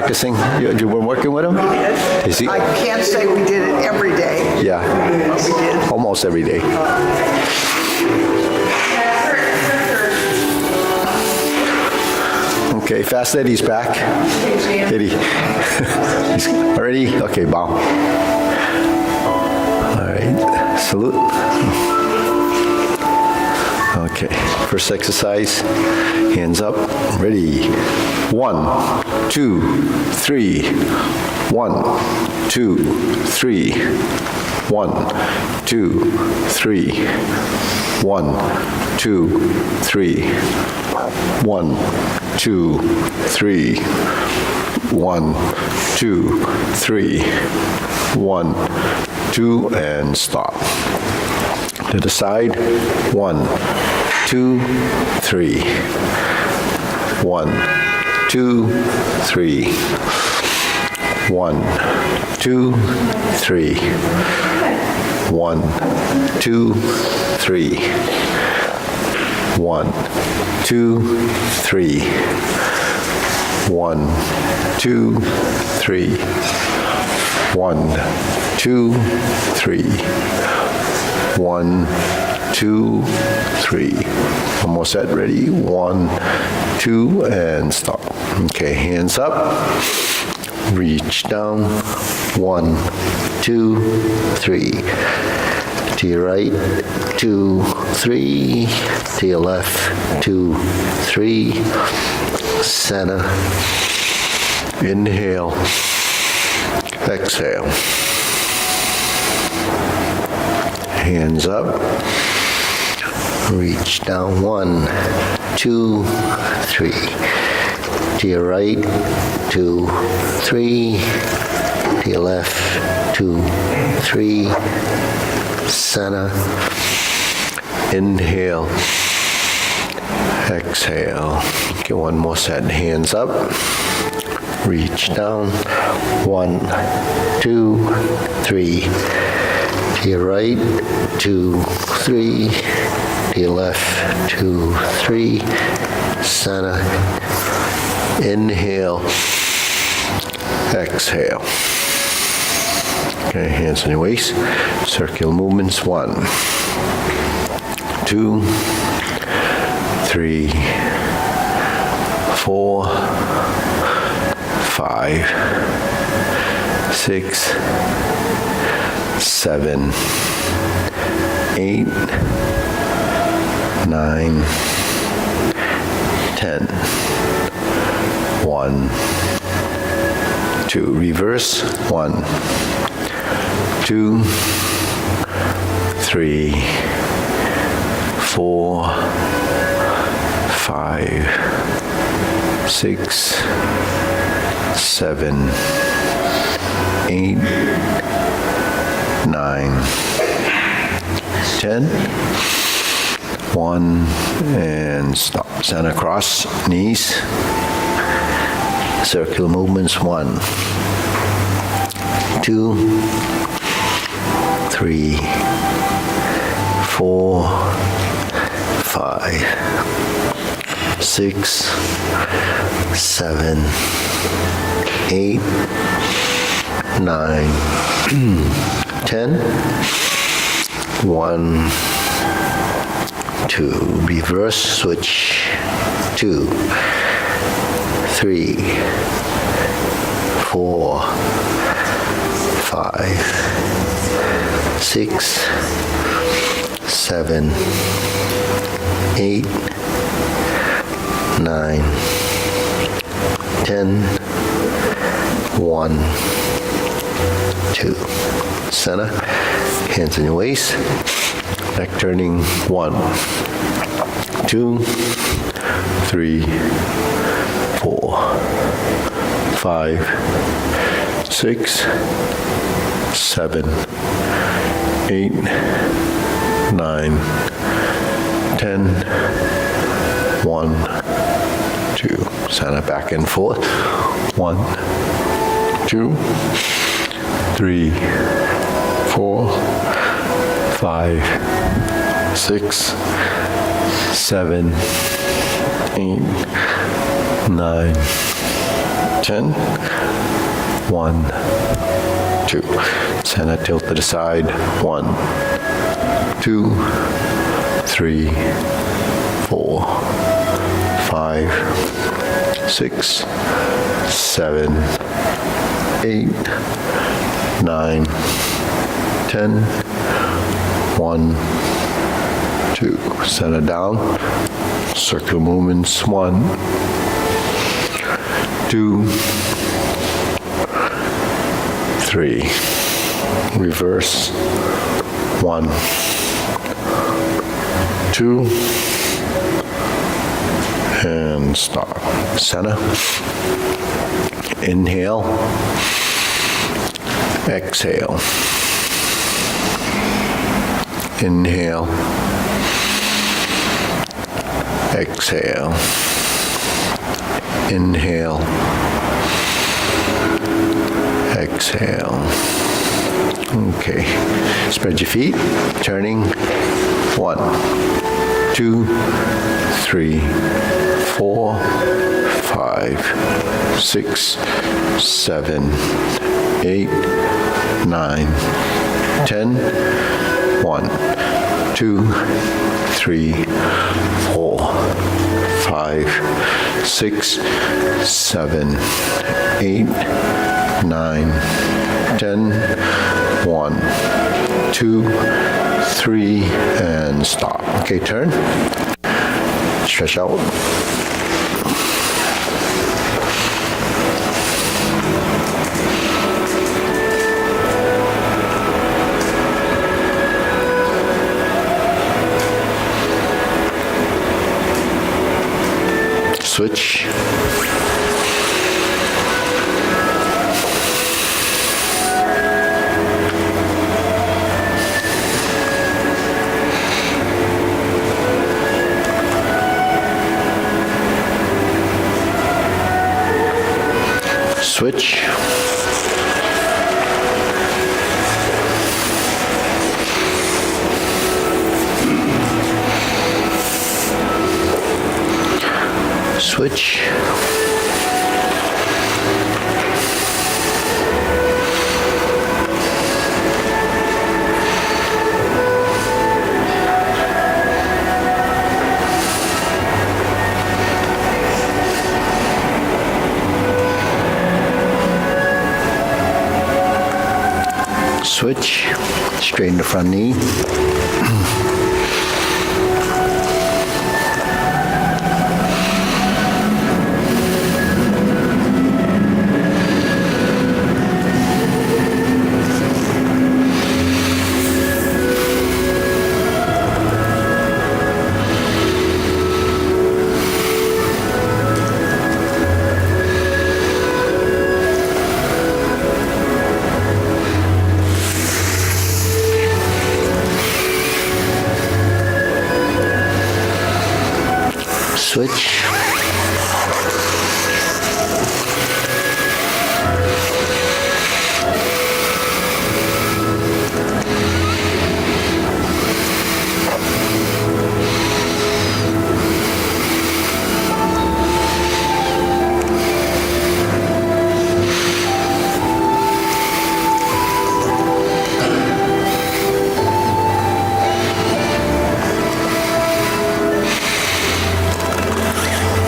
practicing? You were working with him? Is he? I can't say we did it every day. Yeah. But we did. Almost every day. Okay, Fast Eddie's back. Eddie. He's ready? Okay, bow. All right, salute. Okay, first exercise, hands up, ready. 1, 2, 3. 1, 2, 3. 1, 2, 3. 1, 2, 3. 1, 2, 3. 1, 2, 3. 1, 2, and stop. To the side, 1, 2, 3. 1, 2, 3. 1, 2, 3. 1, 2, 3. 1, 2, 3. 1, 2, 3. 1, 2, 3. 1, 2, 3. Almost set, ready? 1, 2, and stop. Okay, hands up. Reach down. 1, 2, 3. To your right, 2, 3. To your left, 2, 3. Center. Inhale. Exhale. Hands up. Reach down. 1, 2, 3. To your right, 2, 3. To your left, 2, 3. Center. Inhale. Exhale. Get one more set. Hands up. Reach down. 1, 2, 3. To your right, 2, 3. To your left, 2, 3. Center. Inhale. Exhale. Okay, hands on your waist. Circular movements. 1, 2, 3, 4, 5, 6, 7, 8, 9, 10. 1, 2. Reverse. 1, 2, 3, 4, 5, 6, 7, 8, 9, 10. 1, and stop. Center cross, knees. Circular movements. 1, 2, 3, 4, 5, 6, 7, 8, 9, 10. 1, 2. Reverse switch. 2, 3, 4, 5, 6, 7, 8, 9, 10. 1, 2. Center. Hands on your waist. Back turning. 1, 2, 3, 4, 5, 6, 7, 8, 9, 10. 1, 2. Center back and forth. 1, 2, 3, 4, 5, 6, 7, 8, 9, 10. 1, 2. Center tilt to the side. 1, 2, 3, 4, 5, 6, 7, 8, 9, 10. 1, 2. Center down. Circular movements. 1, 2, 3. Reverse. 1, 2, and stop. Center. Inhale. Exhale. Inhale. Exhale. Inhale. Exhale. Okay. Spread your feet. Turning. 1, 2, 3, 4, 5, 6, 7, 8, 9, 10. 1, 2, 3, 4, 5, 6, 7, 8, 9, 10. 1, 2, 3, and stop. Okay, turn. Stretch out. Switch. Switch. Switch. Switch. Straighten the front knee. Switch.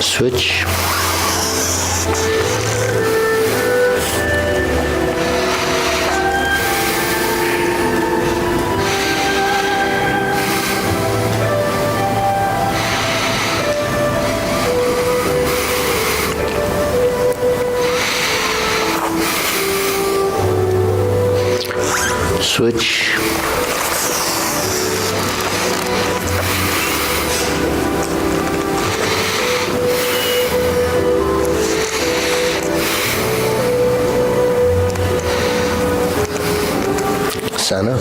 Switch. Switch. Center.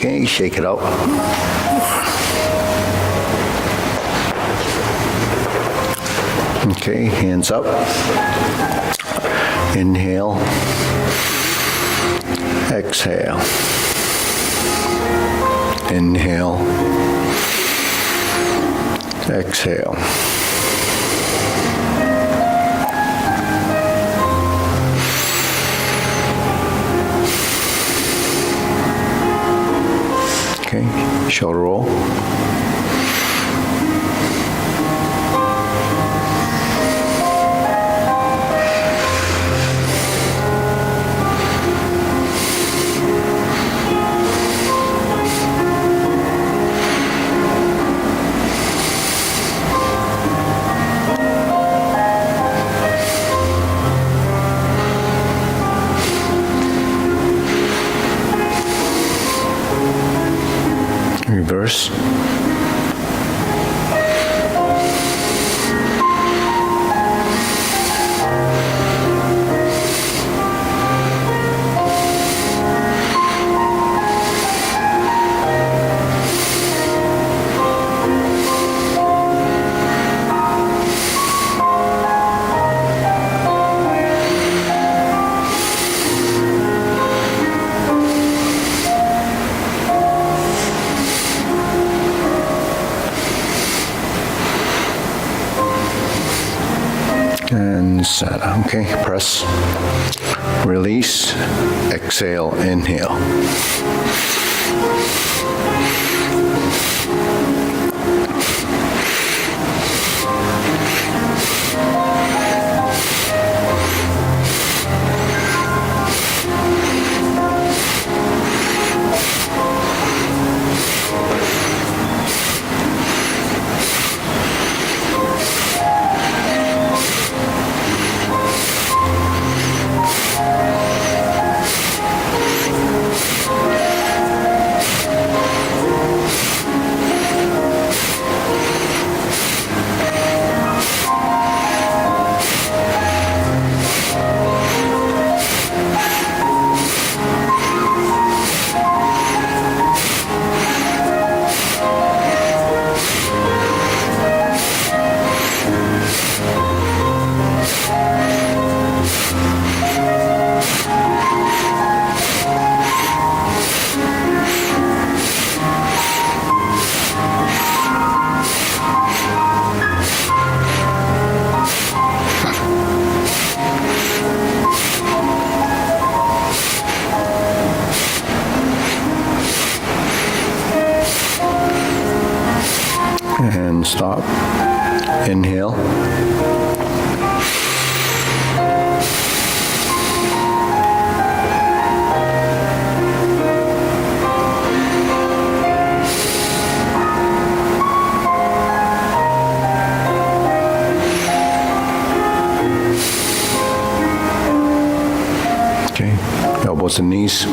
Okay, shake it out. Okay, hands up. Inhale. Exhale. Inhale. Exhale. Okay, shoulder roll. Reverse. And set. Okay, press, release, exhale, inhale. And stop. Inhale. Okay, elbows and knees.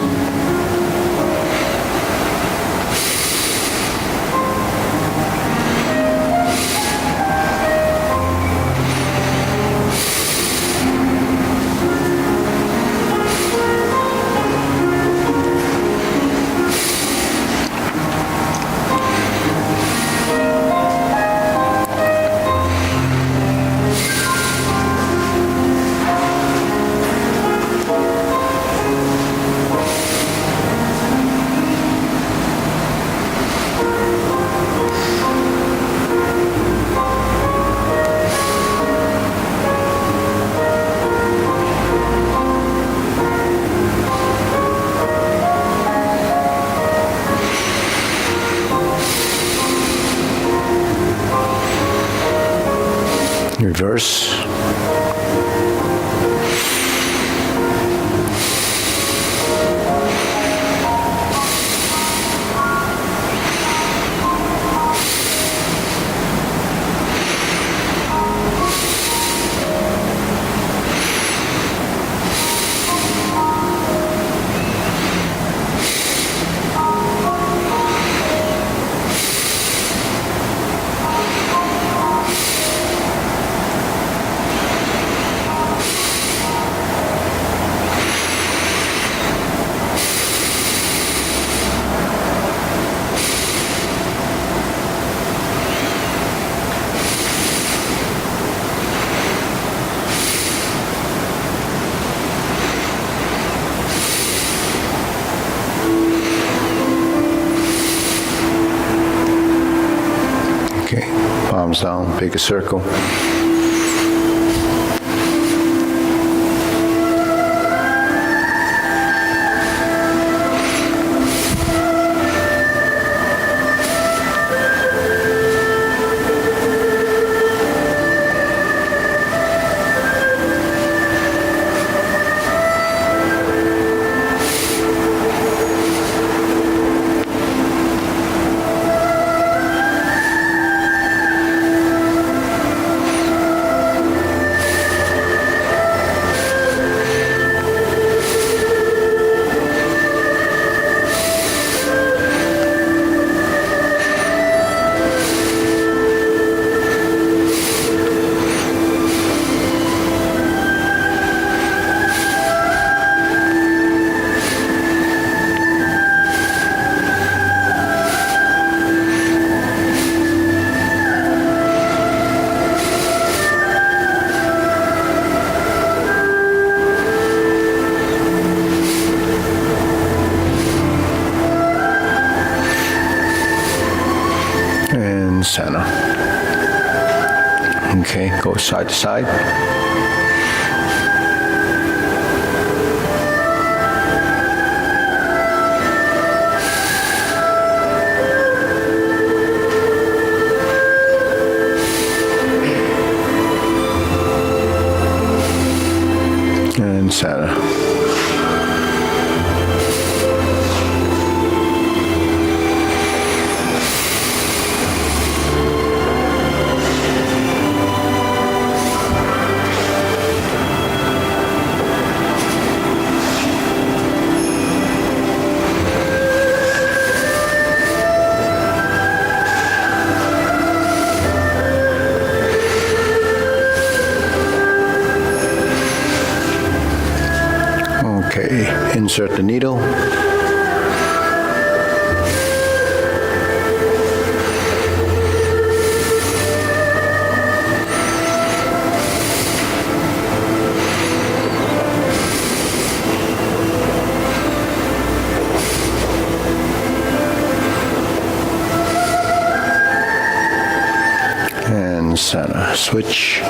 palms down, big a circle. And center. Okay, go side to side. And center. Okay, insert the needle. And center, switch.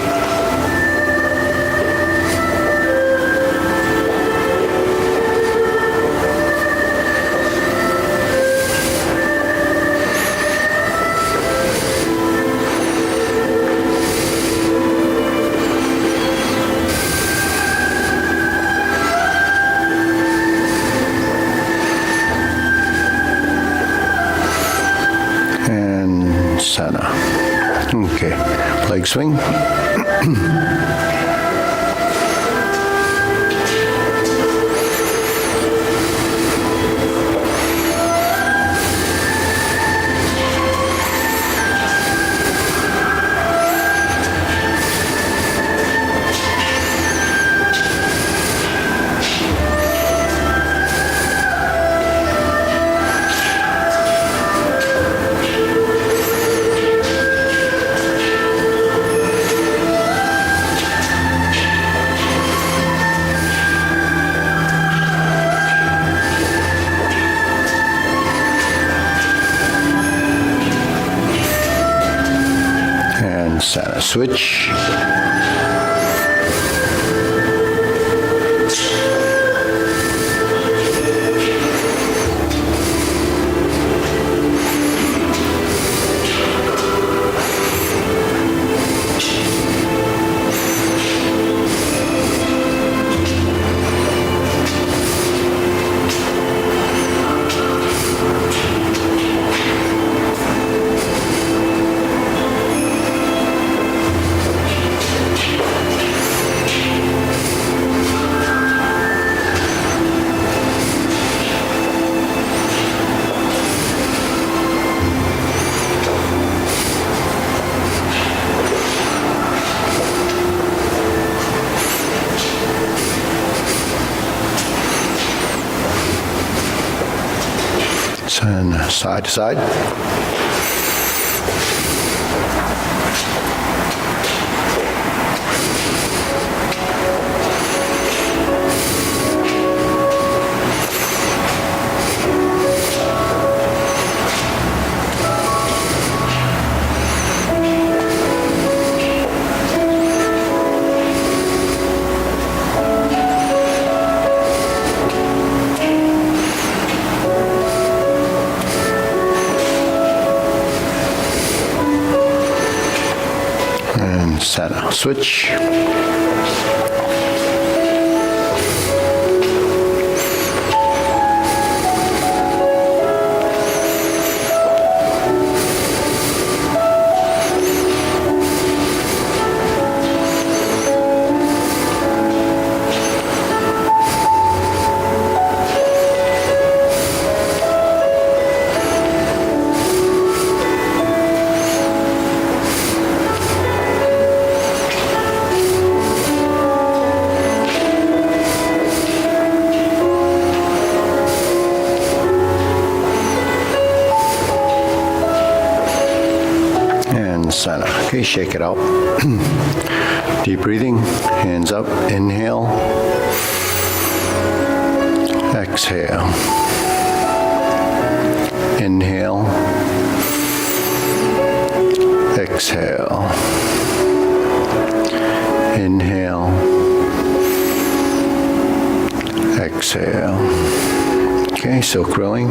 And center. Okay, leg swing. And center, switch. And side to side. Switch. Center. Okay, shake it out. Deep breathing, hands up, inhale, exhale, inhale, exhale, inhale, exhale. Okay, silk rolling.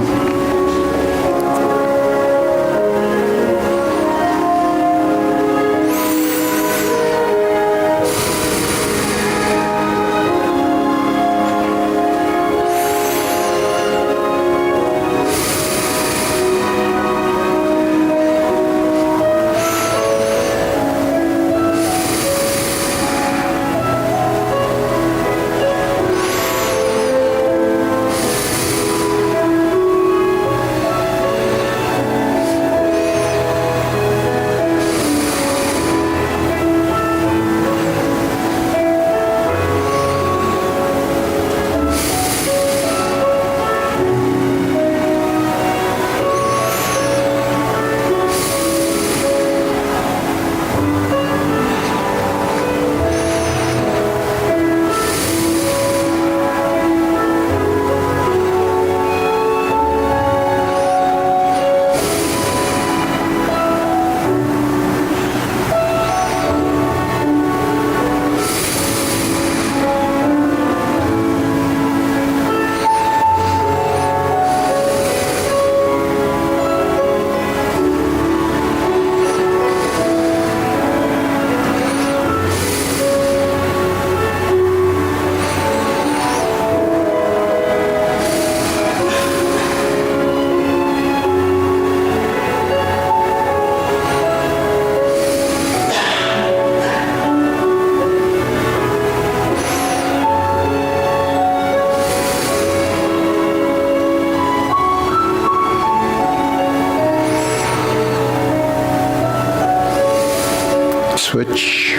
Switch.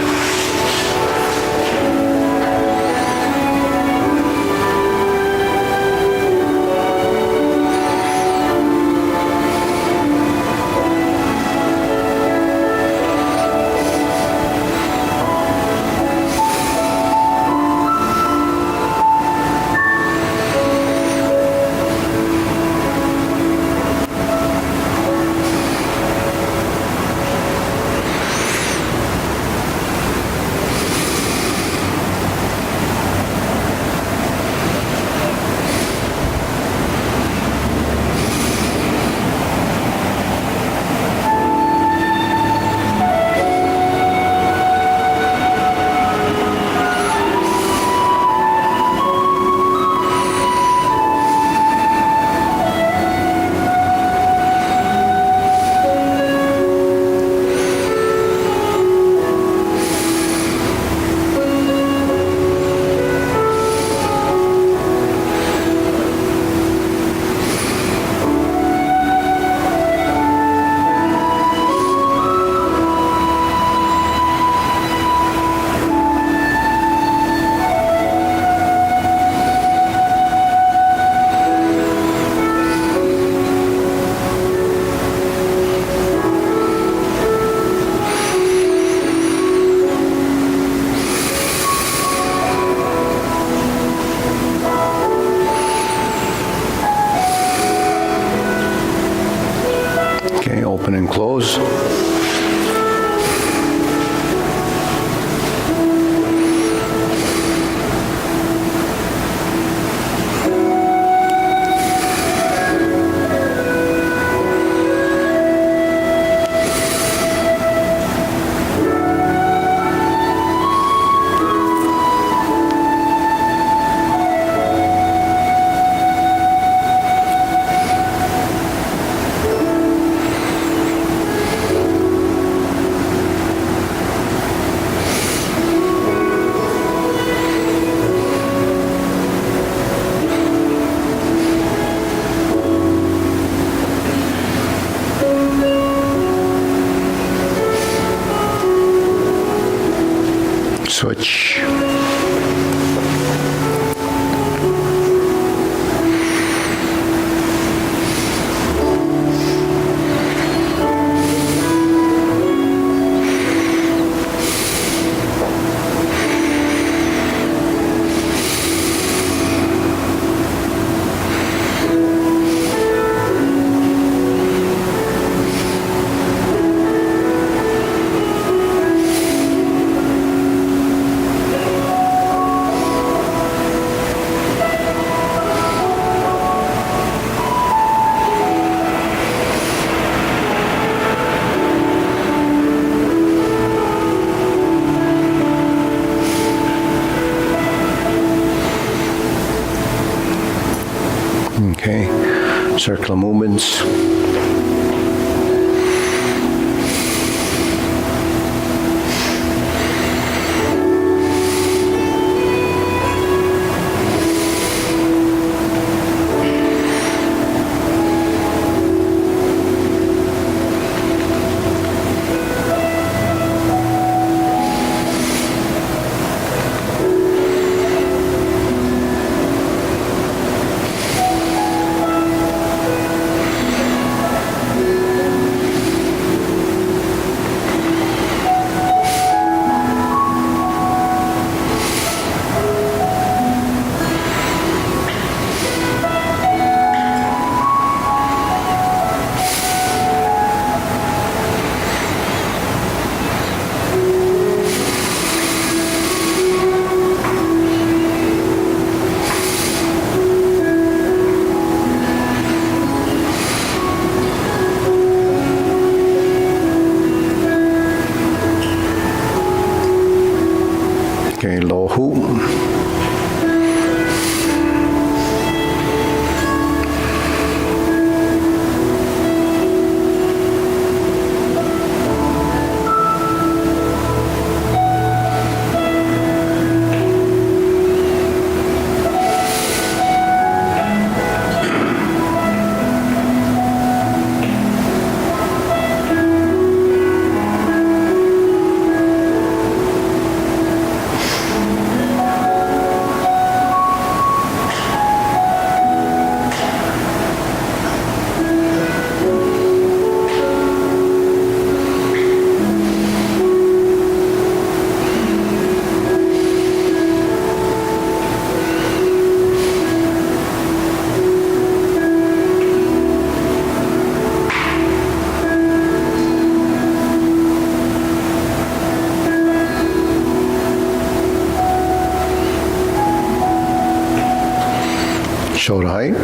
Okay, open and close. Switch. Okay, circular movements. Okay, low hoop. Shoulder height.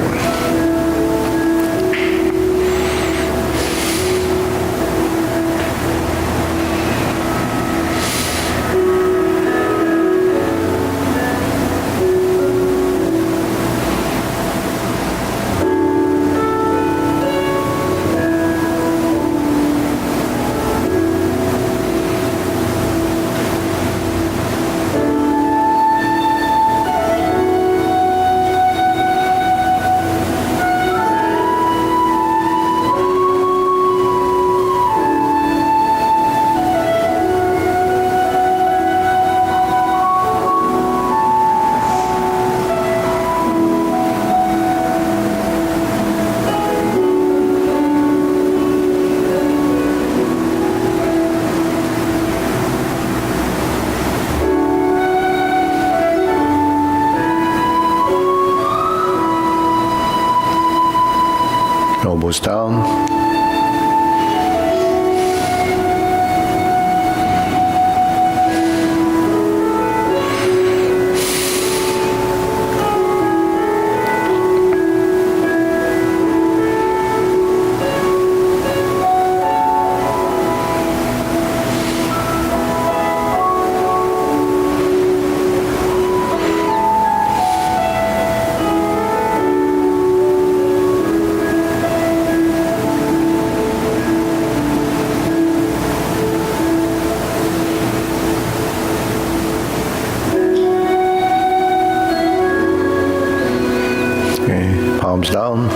Elbows down. Palms down,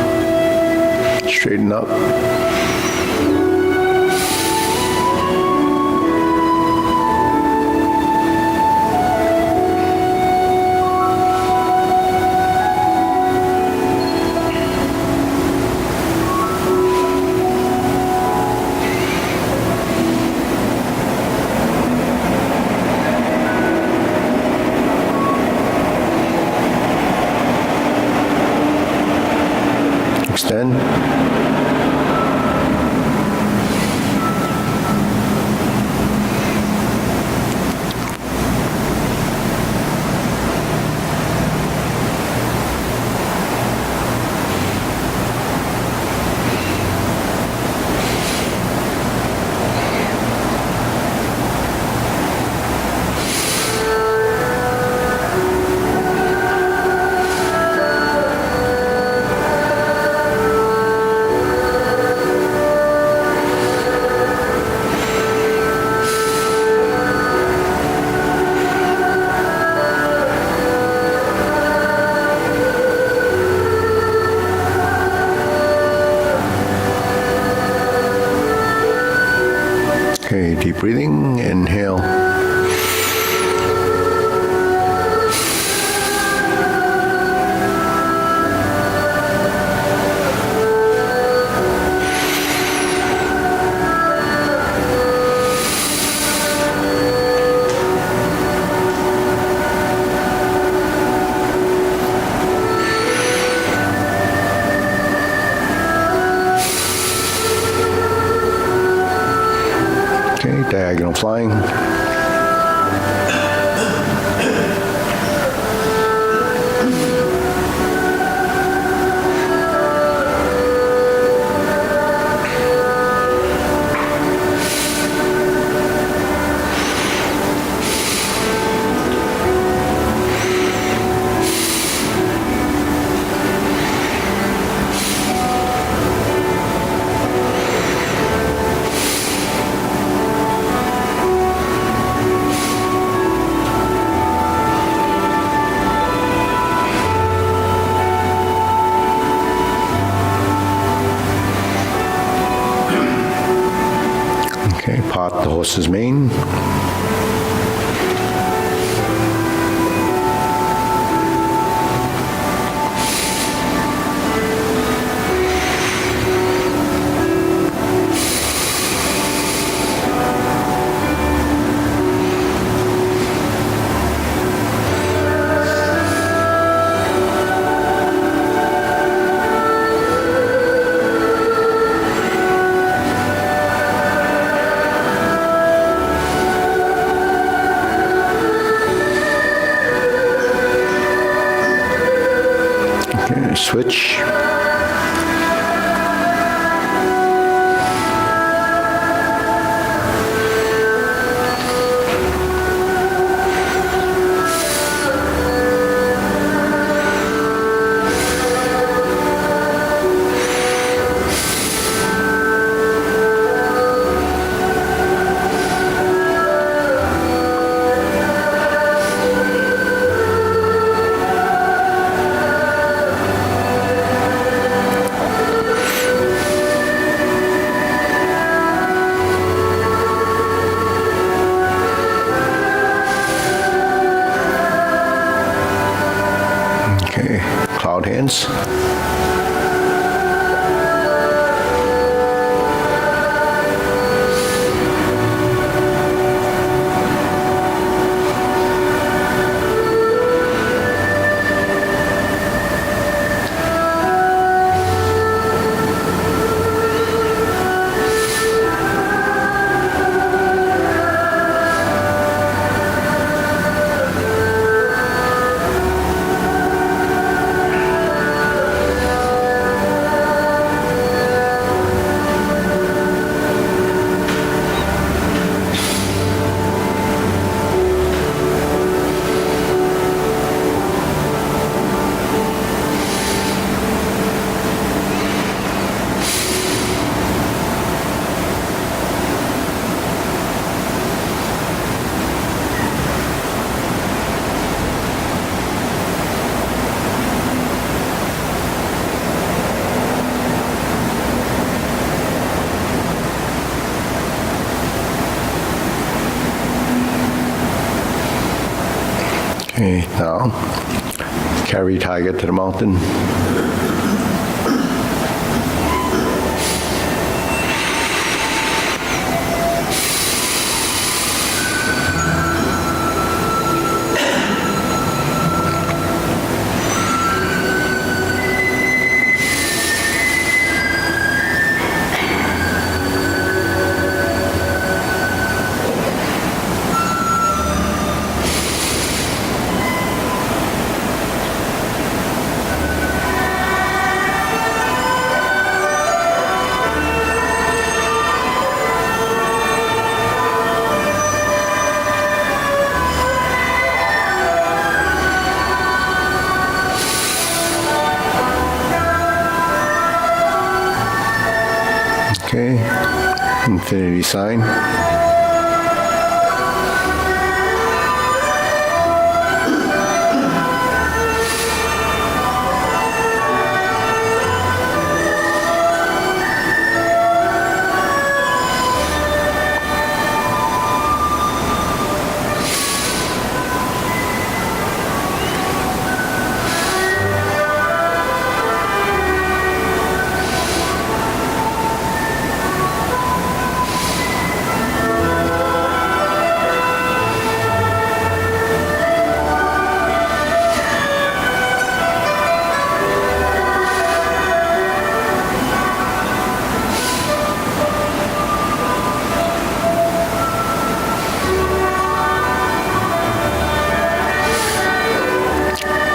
straighten up. extend. Okay, deep breathing, inhale. Okay, diagonal flying. Okay, part the horse's mane. Okay, switch. Okay, cloud hands. Okay, now carry tiger to the mountain. Infinity sign.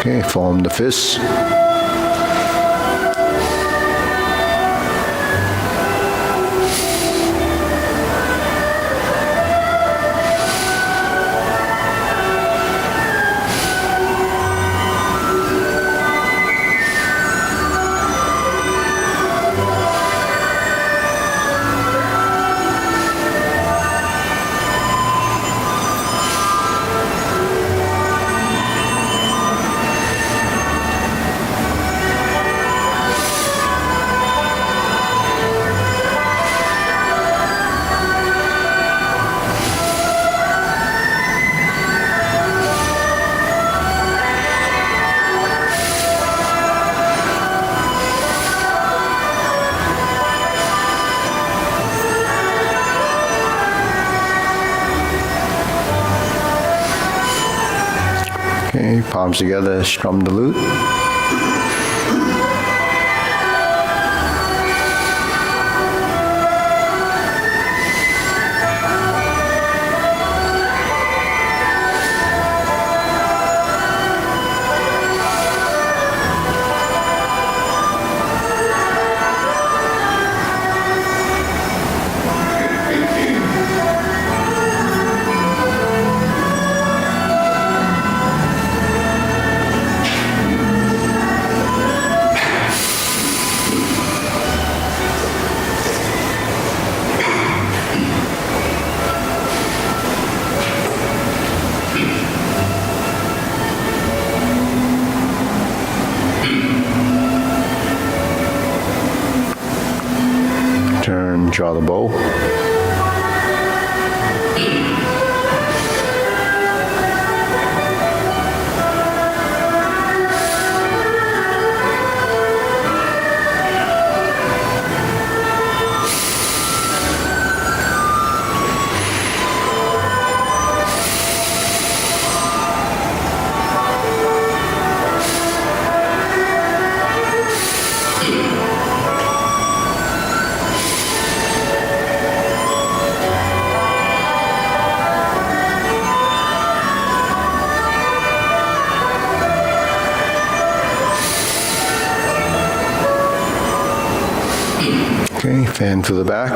Okay, form the fists. Okay, palms together, strum the lute. Turn, draw the bow. Okay, fan to the back.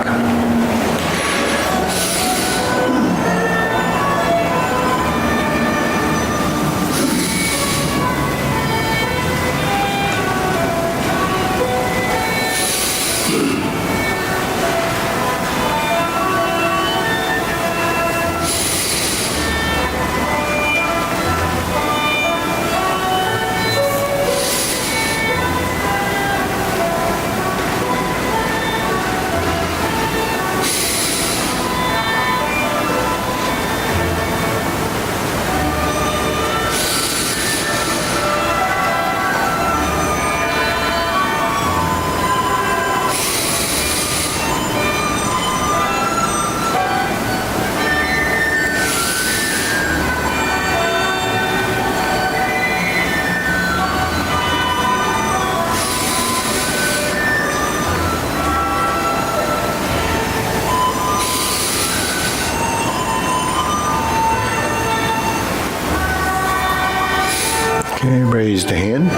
Okay, raise the hand.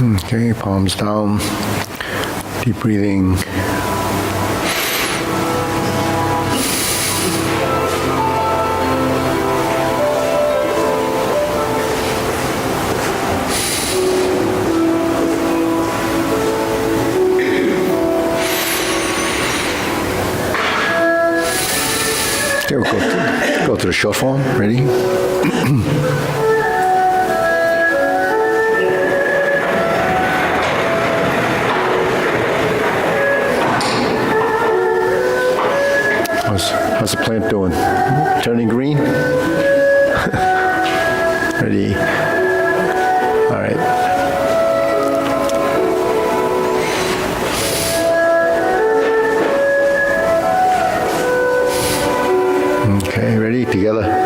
Okay, palms down. Deep breathing. Okay, we'll go to the short form. Ready? How's the plant doing? Turning green? Ready? All right. Okay, ready? Together.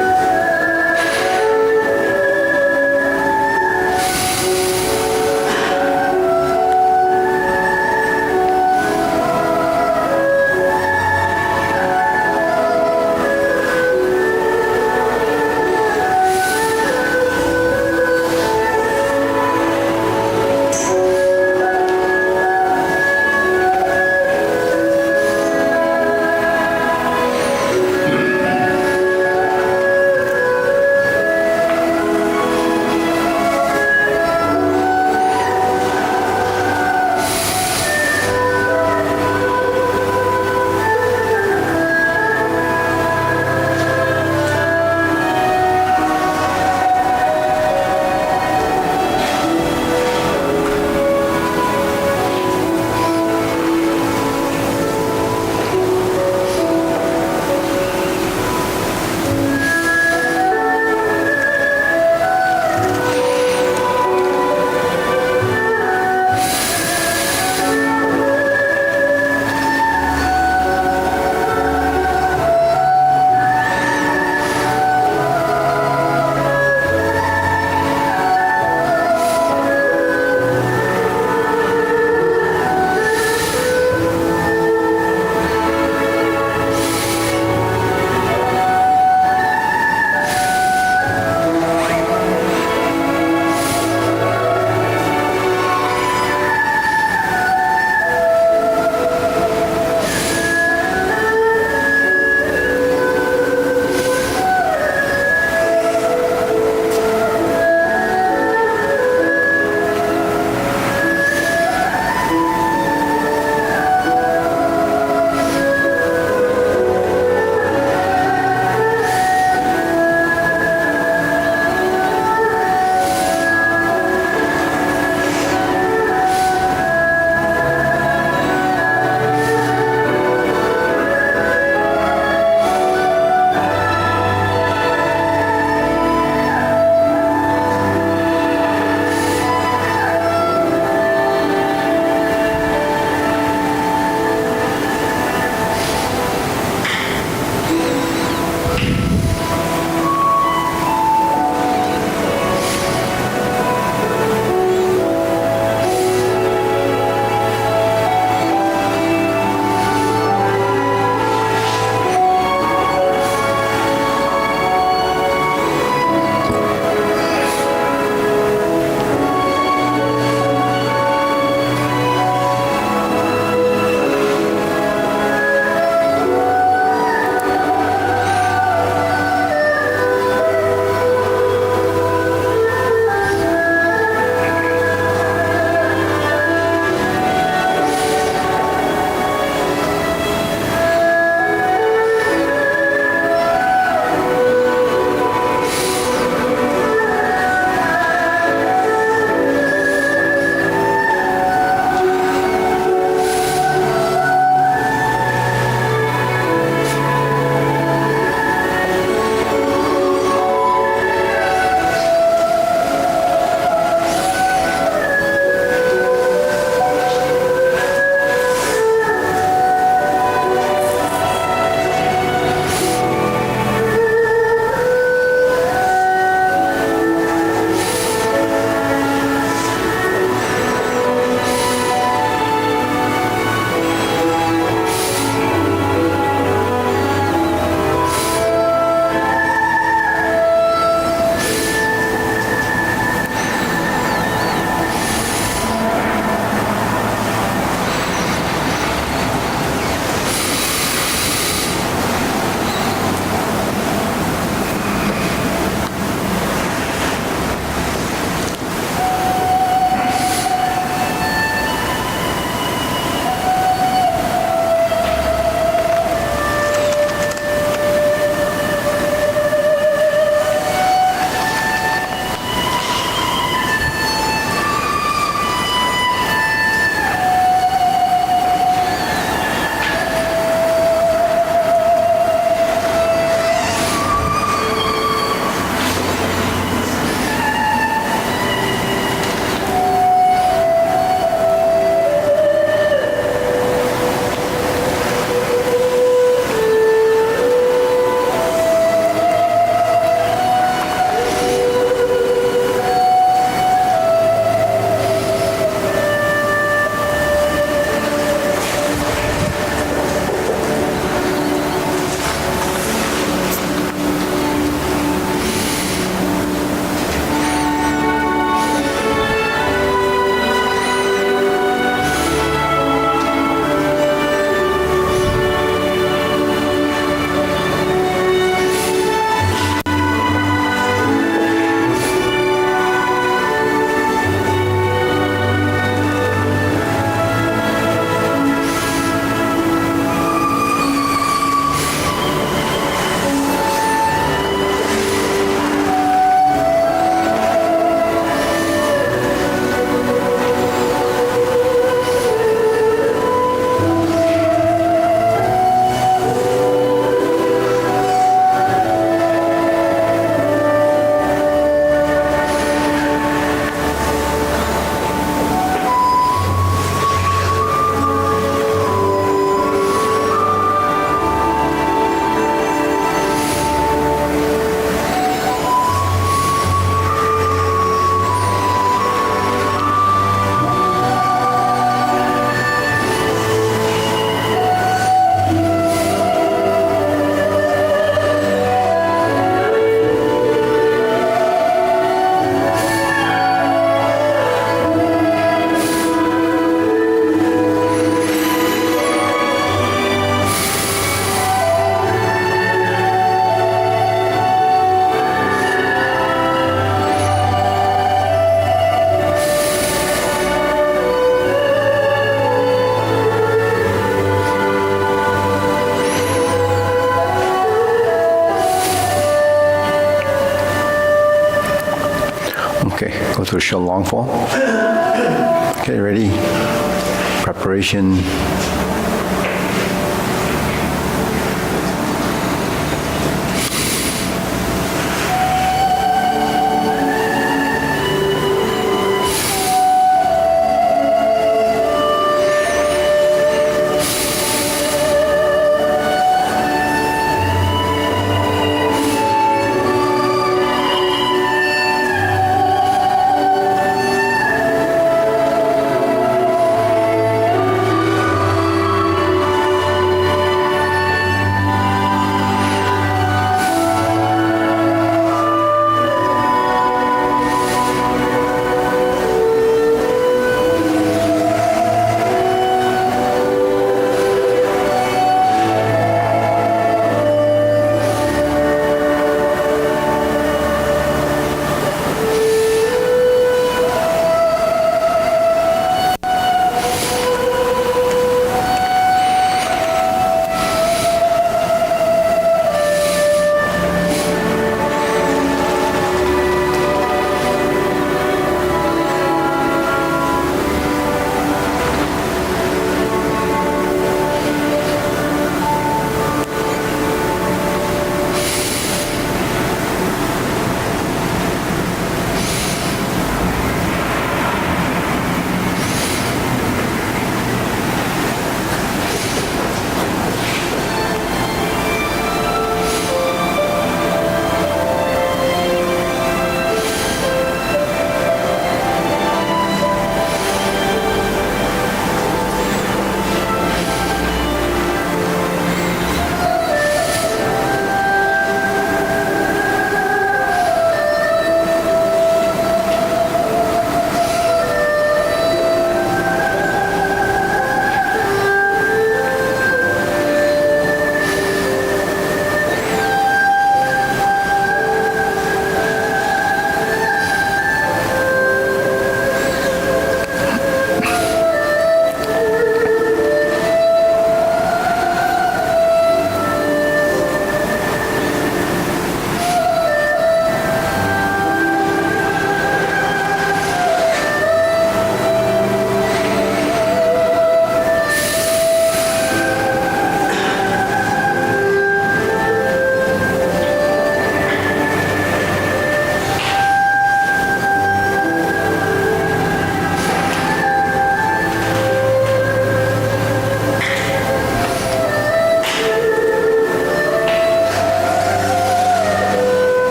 to a short long fall. Okay, ready? Preparation.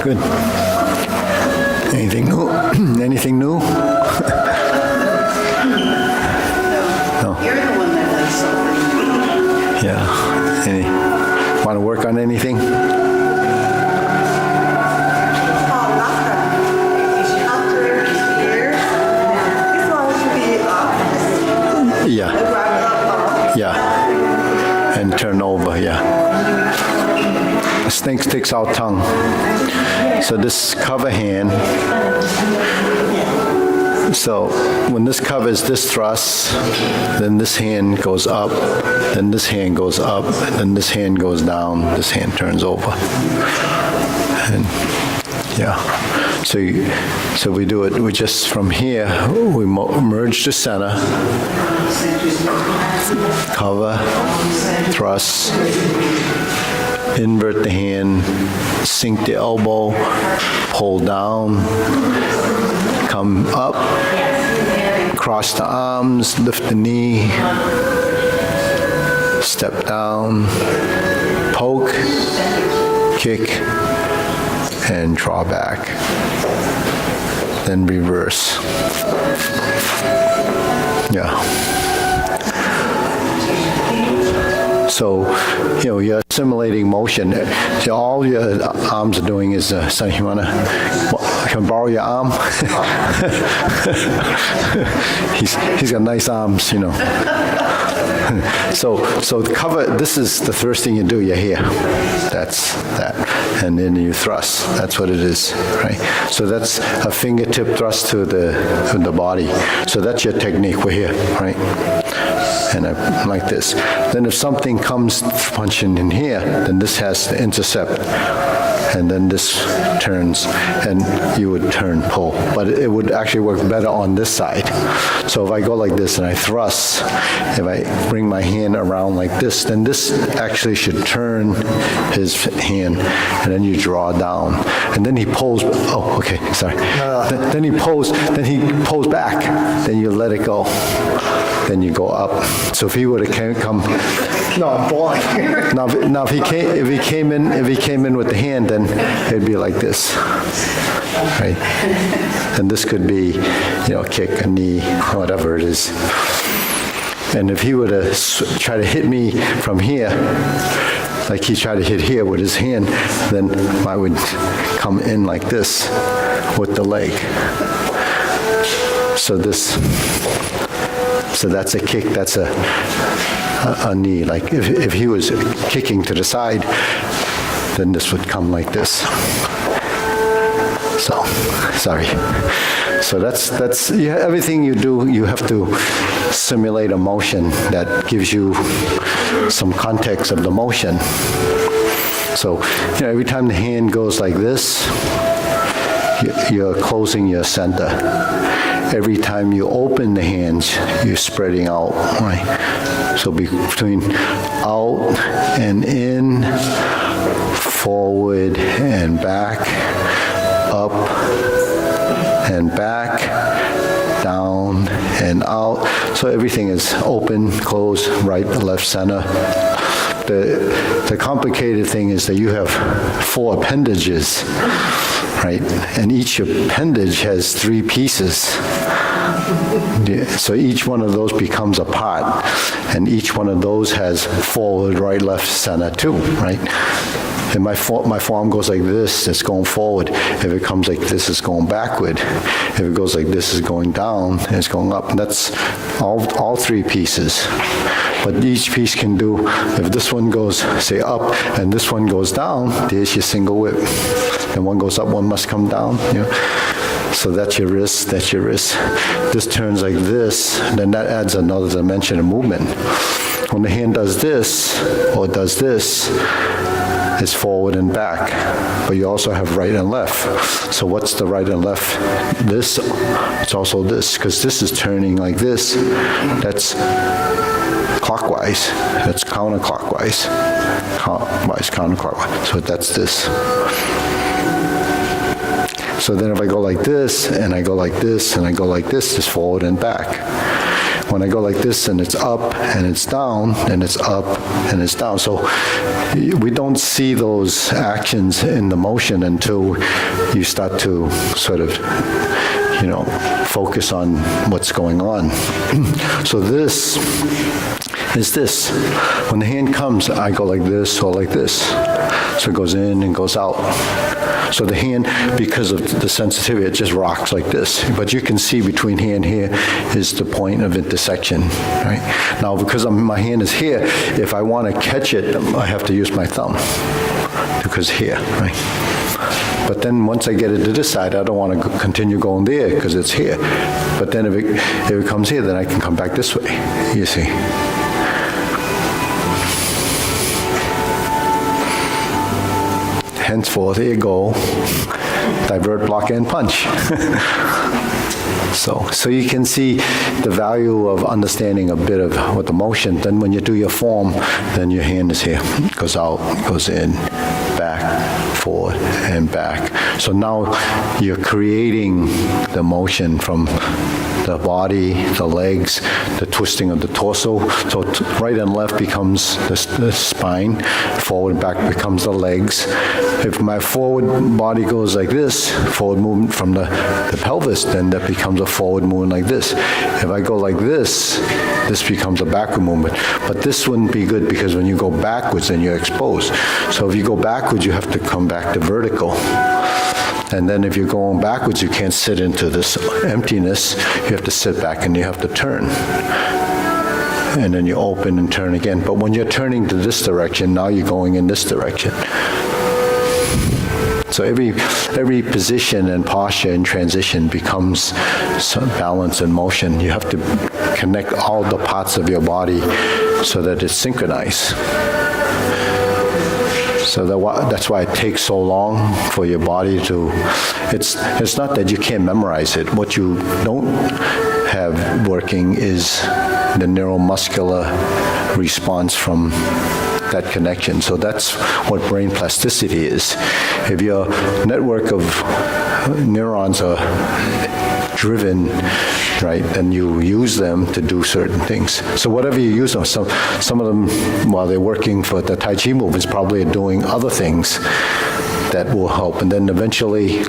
good. Anything new? Anything new? You're the one that likes something. Yeah. Any, want to work on anything? Yeah. Yeah. And turn over, yeah. Snake sticks out tongue. So this cover hand. So when this covers this thrust, then this hand goes up, then this hand goes up, then this hand goes down, this hand turns over. And yeah. So we do it, we just from here, we merge the center, cover, thrust, invert the hand, sink the elbow, pull down, come up, cross the arms, lift the knee, step down, poke, kick, and draw back. Then reverse. Yeah. So, you're simulating motion. So all your arms are doing is, Sonny, can I borrow your arm? he's got nice arms, So the cover, this is the first thing you do, you're here. That's that. And then you thrust. That's what it is, right? So that's a fingertip thrust to the body. So that's your technique. We're here, right? And like this. Then if something comes punching in here, then this has to intercept. And then this turns, and you would turn, pull. But it would actually work better on this side. So if I go like this and I thrust, if I bring my hand around like this, then this actually should turn his hand, and then you draw down. And then he pulls, oh, okay, sorry. Then he pulls back, then you let it go. Then you go up. So if he would have come, No, I'm blind. now if he came in with the hand, then it'd be like this, right? And this could be, kick, a knee, whatever it is. And if he would have tried to hit me from here, like he tried to hit here with his hand, then I would come in like this with the leg. So that's a kick, that's a knee. Like if he was kicking to the side, then this would come like this. So, sorry. So that's everything you do, you have to simulate a motion that gives you some context of the motion. So, every time the hand goes like this, you're closing your center. Every time you open the hands, you're spreading out, right? So between out and in, forward and back, up and back, down and out. So everything is open, close, right, left, center. The complicated thing is that you have 4 appendages, right? And each appendage has 3 pieces. So each one of those becomes a part, and each one of those has forward, right, left, center too, right? And my forearm goes like this, it's going forward. If it comes like this, it's going backward. If it goes like this, it's going down, and it's going up. And that's all 3 pieces. But each piece can do, if this one goes, say, up, and this one goes down, there's your single whip. And one goes up, one must come down, So that's your wrist, that's your wrist. This turns like this, then that adds another dimension of movement. When the hand does this, or does this, it's forward and back. But you also have right and left. So what's the right and left? This, it's also this, because this is turning like this. That's clockwise. That's counterclockwise. Counterclockwise. So that's this. So then if I go like this, and I go like this, and I go like this, it's forward and back. when I go like this and it's up and it's down and it's up and it's down. So we don't see those actions in the motion until you start to sort of, focus on what's going on. So this is this. When the hand comes, I go like this or like this. So it goes in and goes out. So the hand, because of the sensitivity, it just rocks like this. But you can see between here and here is the point of intersection, right? Now, because my hand is here, if I want to catch it, I have to use my thumb, because here, right? But then once I get it to this side, I don't want to continue going there because it's here. But then if it comes here, then I can come back this way, you see. Henceforth, here you go, divert, block, and punch. So you can see the value of understanding a bit of what the motion. Then when you do your form, then your hand is here, goes out, goes in, back, forward, and back. So now you're creating the motion from the body, the legs, the twisting of the torso. So right and left becomes the spine, forward and back becomes the legs. If my forward body goes like this, forward movement from the pelvis, then that becomes a forward movement like this. If I go like this, this becomes a backward movement. But this wouldn't be good because when you go backwards, then you're exposed. So if you go backwards, you have to come back to vertical. And then if you're going backwards, you can't sit into this emptiness. You have to sit back and you have to turn. And then you open and turn again. But when you're turning to this direction, now you're going in this direction. So every position and posture and transition becomes some balance and motion. You have to connect all the parts of your body so that it's synchronized. So that's why it takes so long for your body to, it's not that you can't memorize it. What you don't have working is the neuromuscular response from that connection. So that's what brain plasticity is. If your network of neurons are driven, right, then you use them to do certain things. So whatever you use them, some of them, while they're working for the Tai Chi movements, probably are doing other things that will help. And then eventually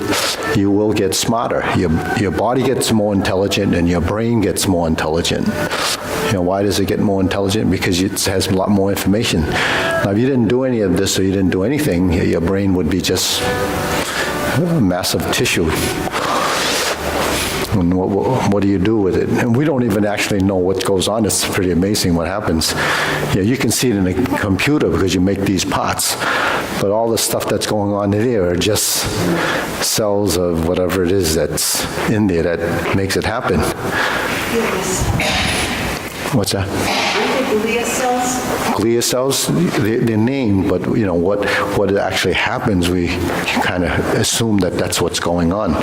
you will get smarter. Your body gets more intelligent and your brain gets more intelligent. Why does it get more intelligent? Because it has a lot more information. Now, if you didn't do any of this or you didn't do anything, your brain would be just a massive tissue. And what do you do with it? And we don't even actually know what goes on. It's pretty amazing what happens. You can see it in a computer because you make these parts, but all the stuff that's going on in there are just cells of whatever it is that's in there that makes it happen. What's that? Glia cells? Glia cells, they're named, but what actually happens, we kind of assume that that's what's going on.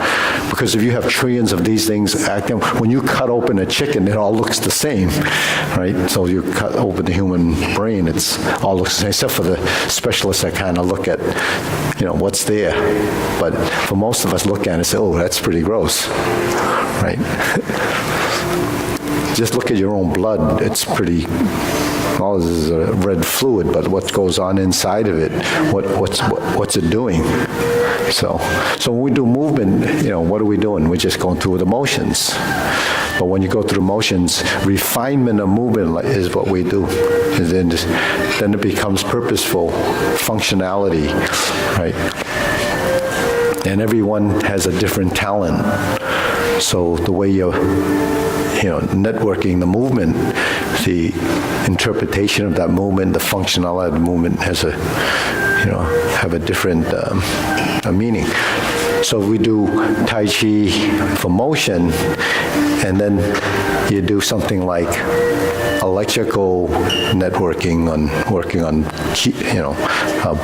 Because if you have trillions of these things acting, when you cut open a chicken, it all looks the same, right? So you cut open the human brain, it's all looks the same, except for the specialists that kind of look at, what's there. But for most of us look at it and say, oh, that's pretty gross, right? Just look at your own blood. It's pretty, all this is a red fluid, but what goes on inside of it, what's it doing? So when we do movement, what are we doing? We're just going through the motions. But when you go through the motions, refinement of movement is what we do. And then it becomes purposeful functionality, right? And everyone has a different talent. So the way you're networking the movement, the interpretation of that movement, the functionality of the movement has have a different meaning. So we do Tai Chi for motion, and then you do something like electrical networking working on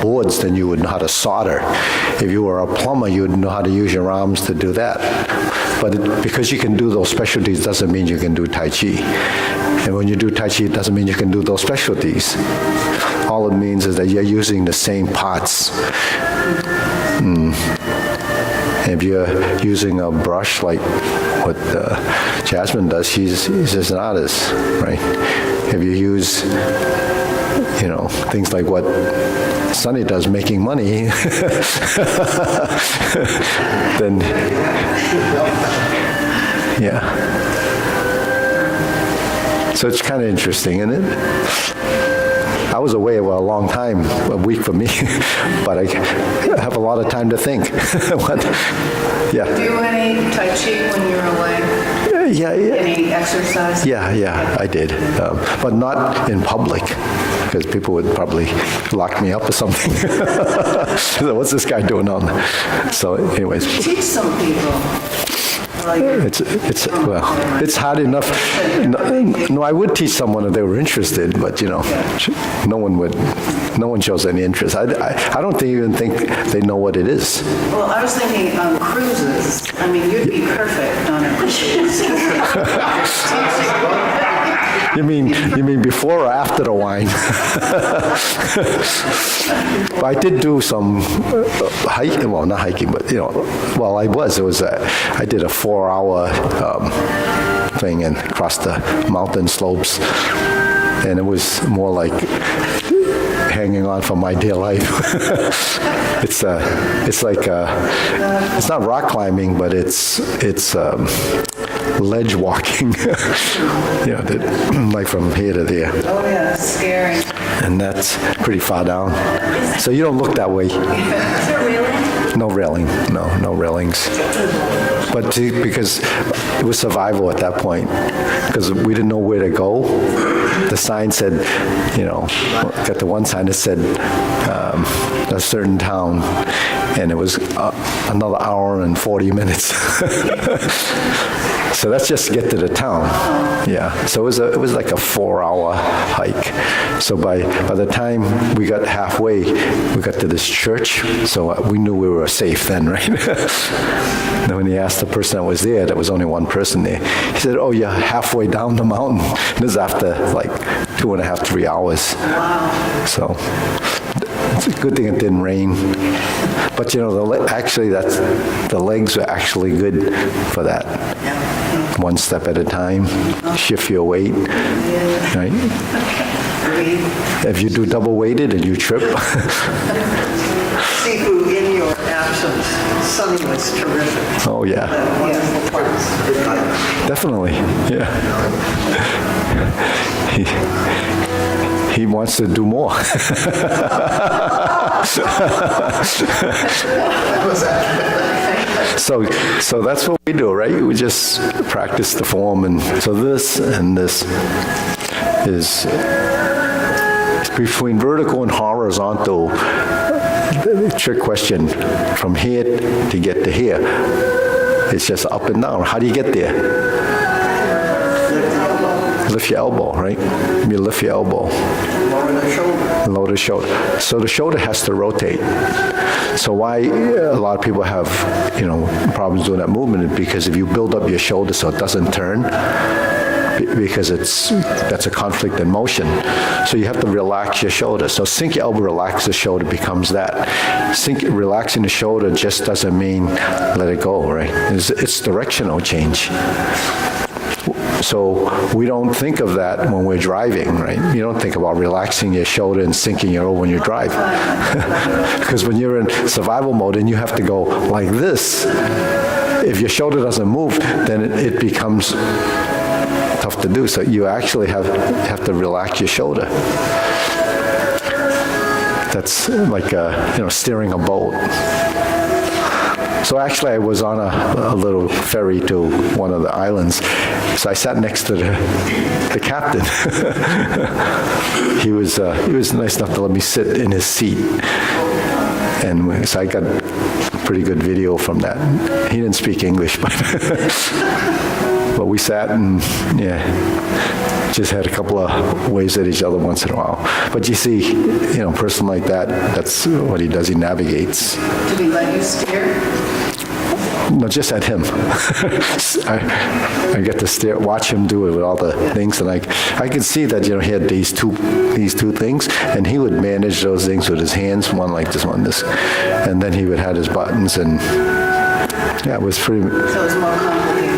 boards, then you would know how to solder. If you were a plumber, you would know how to use your arms to do that. But because you can do those specialties doesn't mean you can do Tai Chi. And when you do Tai Chi, it doesn't mean you can do those specialties. All it means is that you're using the same parts. If you're using a brush, like what Jasmine does. She's just an artist, right? If you use, things like what Sonny does, making money, then, yeah. So it's kind of interesting, isn't it? I was away a long time, a week for me, but I have a lot of time to think. Yeah. Do you do any Tai Chi when you're away? Yeah. Any exercise? Yeah, I did, but not in public, because people would probably lock me up or something. So what's this guy doing on? So anyways. Teach some people. It's hard enough. No, I would teach someone if they were interested, but no one shows any interest. I don't even think they know what it is. Well, I was thinking on cruises. I mean, you'd be perfect on a cruise. You mean before or after the wine? I did do some hiking, well, not hiking, but, I did a 4-hour thing and across the mountain slopes, and it was more like hanging on for my dear life. It's not rock climbing, but it's ledge walking, like from here to there. Oh, yeah, scary. And that's pretty far down. So you don't look that way. Is there railing? No railing, no railings. But because it was survival at that point, because we didn't know where to go. The sign said, got the one sign that said a certain town, and it was another hour and 40 minutes. So that's just to get to the town. Yeah. So it was like a 4-hour hike. So by the time we got halfway, we got to this church. So we knew we were safe then, right? And when he asked the person that was there, there was only one person there. He said, "Oh, you're halfway down the mountain." And this is after like 2.5, 3 hours. Wow. So it's a good thing it didn't rain. But the legs were actually good for that. One step at a time, shift your weight, right? If you do double weighted and you trip. Seafood in your absence. Sonny was terrific. Oh, yeah. Wonderful parts. Definitely, yeah. He wants to do more. So that's what we do, right? We just practice the form, and so this and this is between vertical and horizontal. The trick question from here to get to here, it's just up and down. How do you get there? Lift your elbow, right? You lift your elbow. Lower the shoulder. So the shoulder has to rotate. So why a lot of people have, problems doing that movement is because if you build up your shoulder so it doesn't turn, because that's a conflict in motion. So you have to relax your shoulder. So sink your elbow, relax the shoulder becomes that. Relaxing the shoulder just doesn't mean let it go, right? It's directional change. So we don't think of that when we're driving, right? You don't think about relaxing your shoulder and sinking your elbow when you drive. Because when you're in survival mode and you have to go like this, if your shoulder doesn't move, then it becomes tough to do. So you actually have to relax your shoulder. That's like steering a boat. So actually, I was on a little ferry to one of the islands. So I sat next to the captain. He was nice enough to let me sit in his seat, and so I got a pretty good video from that. He didn't speak English, but we sat and just had a couple of waves at each other once in a while. But you see, a person like that, that's what he does. He navigates. Did he let you steer? No, just at him. I get to watch him do it with all the things, and I could see that he had these two things, and he would manage those things with his hands, one like this, one this, and then he would have his buttons, and it was pretty. So it's more complicated.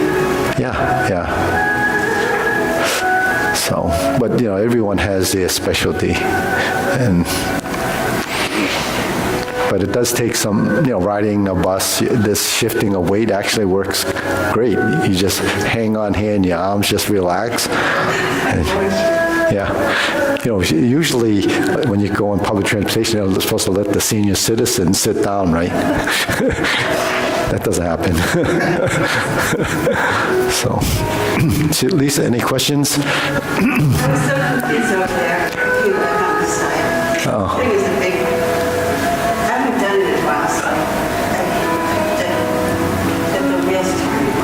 Yeah. So, but everyone has their specialty, but it does take some, riding a bus, this shifting of weight actually works great. You just hang on here and your arms just relax. Usually when you go on public transportation, you're supposed to let the senior citizens sit down, right? That doesn't happen. So, Lisa, any questions? I'm so confused over there. You live on the side. Oh. Thing is a big, I haven't done it in a while, so the wheels turning.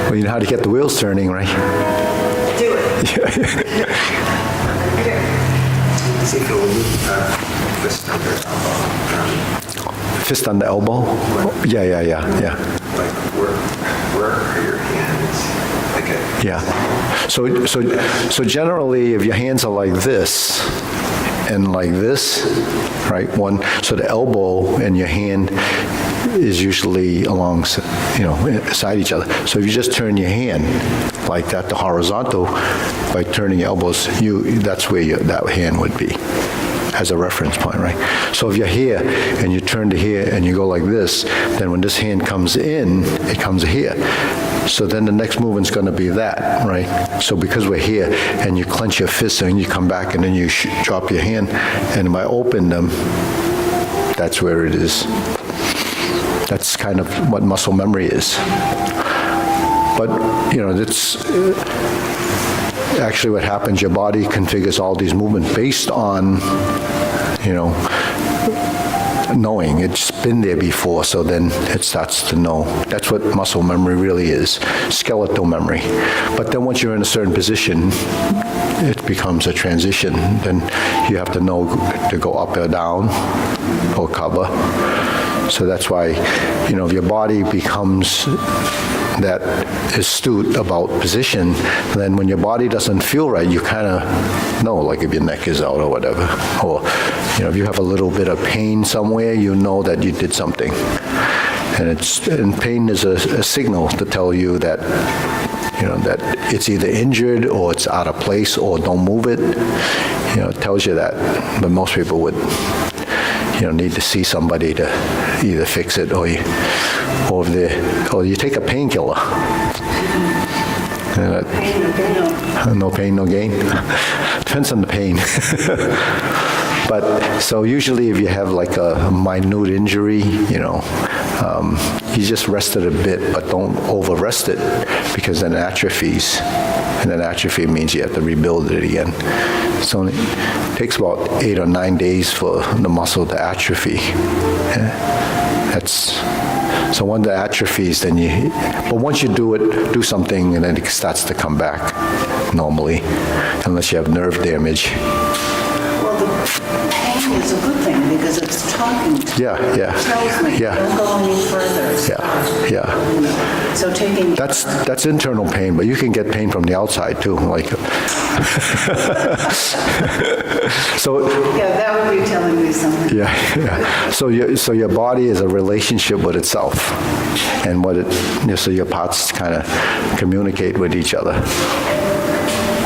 Well, you know how to get the wheels turning, right? Do it. See if you'll fist under elbow. Fist on the elbow? Yeah. Like where are your hands? Like a, Yeah. So generally, if your hands are like this and like this, right? So the elbow and your hand is usually beside each other. So if you just turn your hand like that, the horizontal, by turning your elbows, that's where that hand would be as a reference point, right? So if you're here and you turn to here and you go like this, then when this hand comes in, it comes here. So then the next movement's going to be that, right? So because we're here and you clench your fists and you come back and then you drop your hand, and if I open them, that's where it is. That's kind of what muscle memory is. But, it's actually what happens. Your body configures all these movements based on, knowing. It's been there before, so then it starts to know. That's what muscle memory really is, skeletal memory. But then once you're in a certain position, it becomes a transition. Then you have to know to go up or down or cover. So that's why, if your body becomes that astute about position, then when your body doesn't feel right, you kind of know, like if your neck is out or whatever. Or, if you have a little bit of pain somewhere, you know that you did something. And pain is a signal to tell you that, that it's either injured or it's out of place or don't move it. It tells you that. But most people would, need to see somebody to either fix it or you take a painkiller. No pain, no gain. Depends on the pain. But so usually if you have like a minute injury, you just rest it a bit, but don't over-rest it because then it atrophies. And then atrophy means you have to rebuild it again. So it takes about 8 or 9 days for the muscle to atrophy. So when the atrophies, then but once you do something, and then it starts to come back normally, unless you have nerve damage. Well, the pain is a good thing because it's talking to me. Yeah. It tells me, don't go any further. Yeah. So taking... That's internal pain, but you can get pain from the outside too, like. So. Yeah, that would be telling me something. Yeah. So your body is a relationship with itself, and so your parts kind of communicate with each other.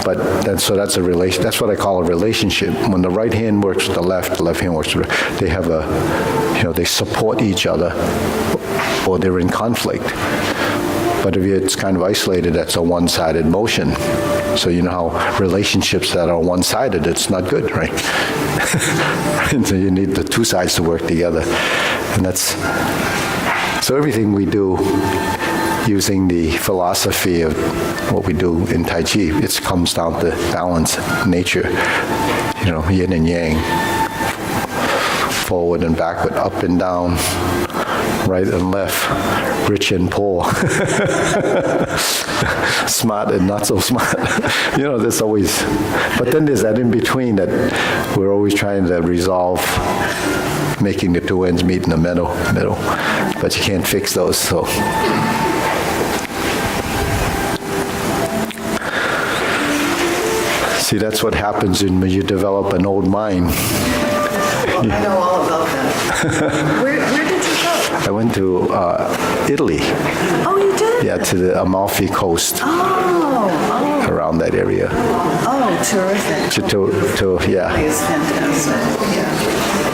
But that's a relation. That's what I call a relationship. When the right hand works with the left hand works with they have they support each other, or they're in conflict. But if it's kind of isolated, that's a one-sided motion. So you know how relationships that are one-sided, it's not good, right? And so you need the two sides to work together. And so everything we do using the philosophy of what we do in Tai Chi, it comes down to balance, nature, yin and yang, forward and backward, up and down, right and left, rich and poor, smart and not so smart. There's always, but then there's that in between that we're always trying to resolve, making the two ends meet in the middle, but you can't fix those, so. See, that's what happens when you develop an old mind. Well, I know all about that. Where did you go? I went to Italy, Oh, you did? yeah, to the Amalfi Coast, Oh, around that area. oh, terrific. Yeah. It's fantastic, yeah.